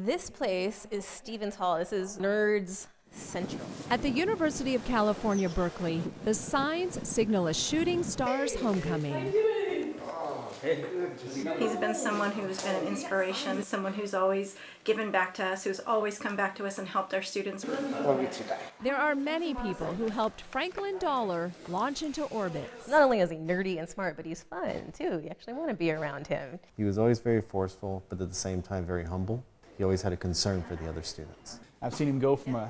This place is Stevens Hall. This is Nerds Central. At the University of California, Berkeley, the signs signal a shooting star's homecoming. He's been someone who's been an inspiration, someone who's always given back to us, who's always come back to us and helped our students. There are many people who helped Franklin Dollar launch into orbit. Not only is he nerdy and smart, but he's fun too. You actually want to be around him. He was always very forceful, but at the same time very humble. He always had a concern for the other students. I've seen him go from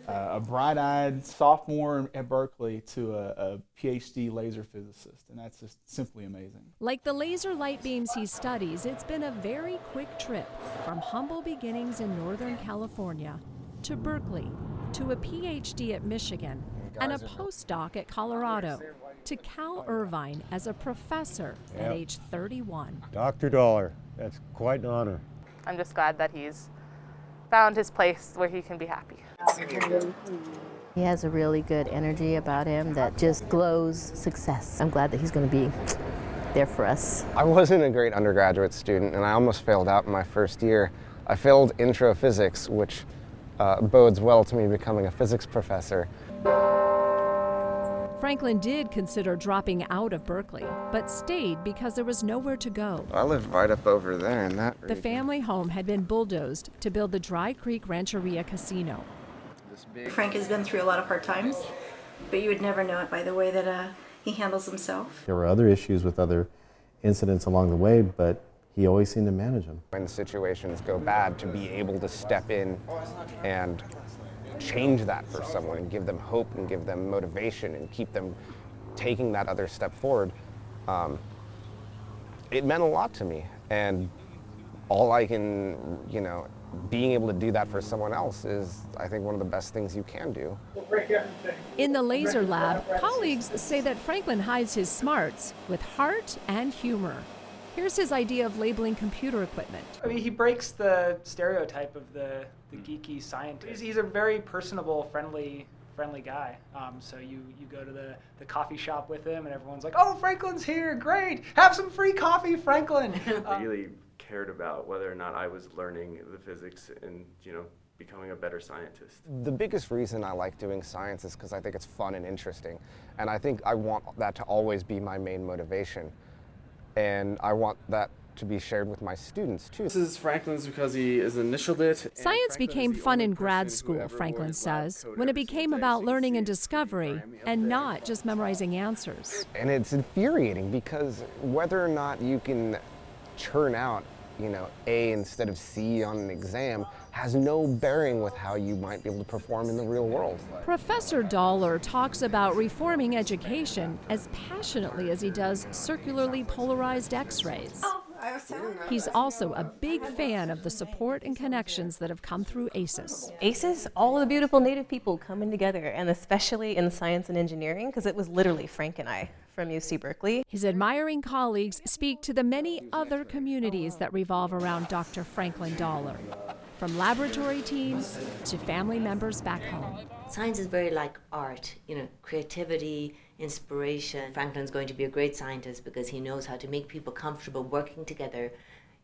a bright-eyed sophomore at Berkeley to a PhD laser physicist, and that's just simply amazing. Like the laser light beams he studies, it's been a very quick trip from humble beginnings in Northern California to Berkeley, to a PhD at Michigan, and a postdoc at Colorado, to Cal Irvine as a professor at age 31. Dr. Dollar, that's quite an honor. I'm just glad that he's found his place where he can be happy. He has a really good energy about him that just glows success. I'm glad that he's going to be there for us. I wasn't a great undergraduate student, and I almost failed out in my first year. I failed intro physics, which bodes well to me becoming a physics professor. Franklin did consider dropping out of Berkeley, but stayed because there was nowhere to go. I live right up over there in that region. The family home had been bulldozed to build the Dry Creek Rancheria Casino. Frank has been through a lot of hard times, but you would never know it by the way that he handles himself. There were other issues with other incidents along the way, but he always seemed to manage them. When situations go bad, to be able to step in and change that for someone and give them hope and give them motivation and keep them taking that other step forward, it meant a lot to me. And all I can, being able to do that for someone else is, I think, one of the best things you can do. In the laser lab, colleagues say that Franklin hides his smarts with heart and humor. Here's his idea of labeling computer equipment. I mean, he breaks the stereotype of the geeky scientist. He's a very personable, friendly guy. So you go to the coffee shop with him and everyone's like, oh, Franklin's here, great, have some free coffee, Franklin. I really cared about whether or not I was learning the physics and, becoming a better scientist. The biggest reason I like doing science is because I think it's fun and interesting. And I think I want that to always be my main motivation. And I want that to be shared with my students, too. This is Franklin's because he has initialed it. Science became fun in grad school, Franklin says, when it became about learning and discovery and not just memorizing answers. And it's infuriating because whether or not you can churn out, A instead of C on an exam has no bearing with how you might be able to perform in the real world. Professor Dollar talks about reforming education as passionately as he does circularly polarized X-rays. He's also a big fan of the support and connections that have come through AISES. AISES, all the beautiful Native people coming together, and especially in science and engineering, because it was literally Frank and I from UC Berkeley. His admiring colleagues speak to the many other communities that revolve around Dr. Franklin Dollar, from laboratory teams to family members back home. Science is very like art, creativity, inspiration. Franklin's going to be a great scientist because he knows how to make people comfortable working together.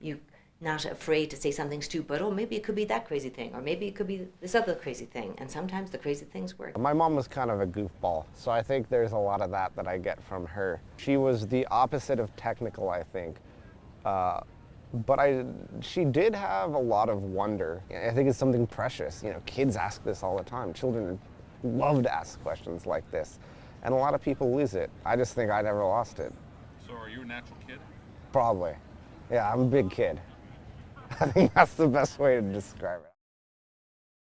You're not afraid to say something stupid, oh, maybe it could be that crazy thing, or maybe it could be this other crazy thing, and sometimes the crazy things work. My mom was kind of a goofball, so I think there's a lot of that I get from her. She was the opposite of technical, I think. But she did have a lot of wonder. I think it's something precious. Kids ask this all the time. Children love to ask questions like this. And a lot of people lose it. I just think I never lost it. So are you a natural kid? Probably. Yeah, I'm a big kid. I think that's the best way to describe it.